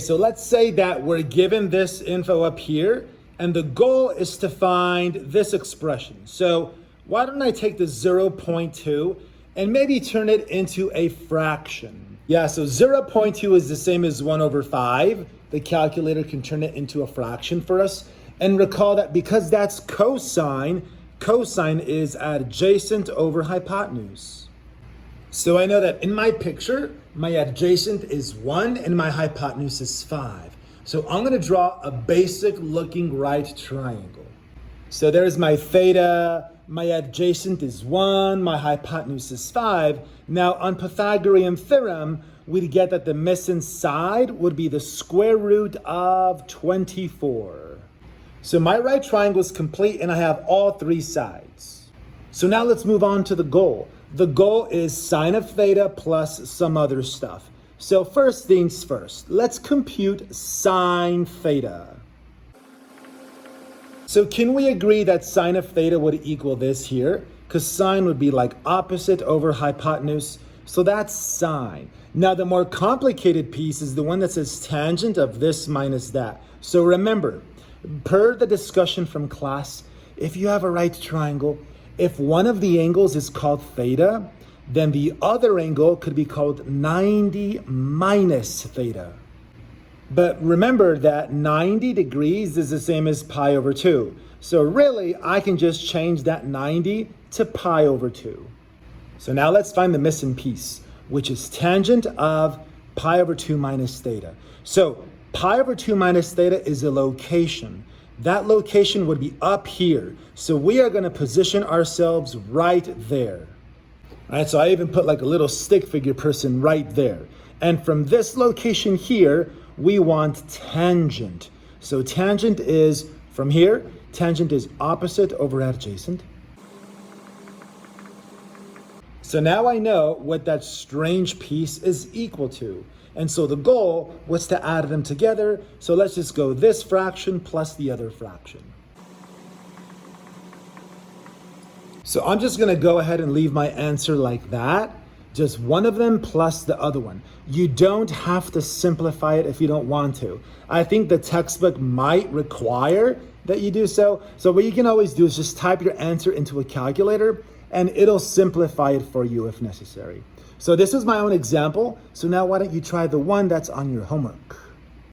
So let's say that we're given this info up here, and the goal is to find this expression. So why don't I take the 0.2 and maybe turn it into a fraction? Yeah, so 0.2 is the same as 1 over 5. The calculator can turn it into a fraction for us. And recall that because that's cosine, cosine is adjacent over hypotenuse. So I know that in my picture, my adjacent is 1 and my hypotenuse is 5. So I'm going to draw a basic looking right triangle. So there's my theta, my adjacent is 1, my hypotenuse is 5. Now on Pythagorean theorem, we'd get that the missing side would be the square root of 24. So my right triangle is complete and I have all three sides. So now let's move on to the goal. The goal is sine of theta plus some other stuff. So first things first, let's compute sine theta. So can we agree that sine of theta would equal this here? Because sine would be like opposite over hypotenuse. So that's sine. Now the more complicated piece is the one that says tangent of this minus that. So remember, per the discussion from class, if you have a right triangle, if one of the angles is called theta, then the other angle could be called 90 minus theta. But remember that 90 degrees is the same as pi over 2. So really, I can just change that 90 to pi over 2. So now let's find the missing piece, which is tangent of pi over 2 minus theta. So pi over 2 minus theta is a location. That location would be up here. So we are going to position ourselves right there. All right, so I even put like a little stick figure person right there. And from this location here, we want tangent. So tangent is from here, tangent is opposite over adjacent. So now I know what that strange piece is equal to. And so the goal was to add them together. So let's just go this fraction plus the other fraction. So I'm just going to go ahead and leave my answer like that. Just one of them plus the other one. You don't have to simplify it if you don't want to. I think the textbook might require that you do so. So what you can always do is just type your answer into a calculator and it'll simplify it for you if necessary. So this is my own example. So now why don't you try the one that's on your homework?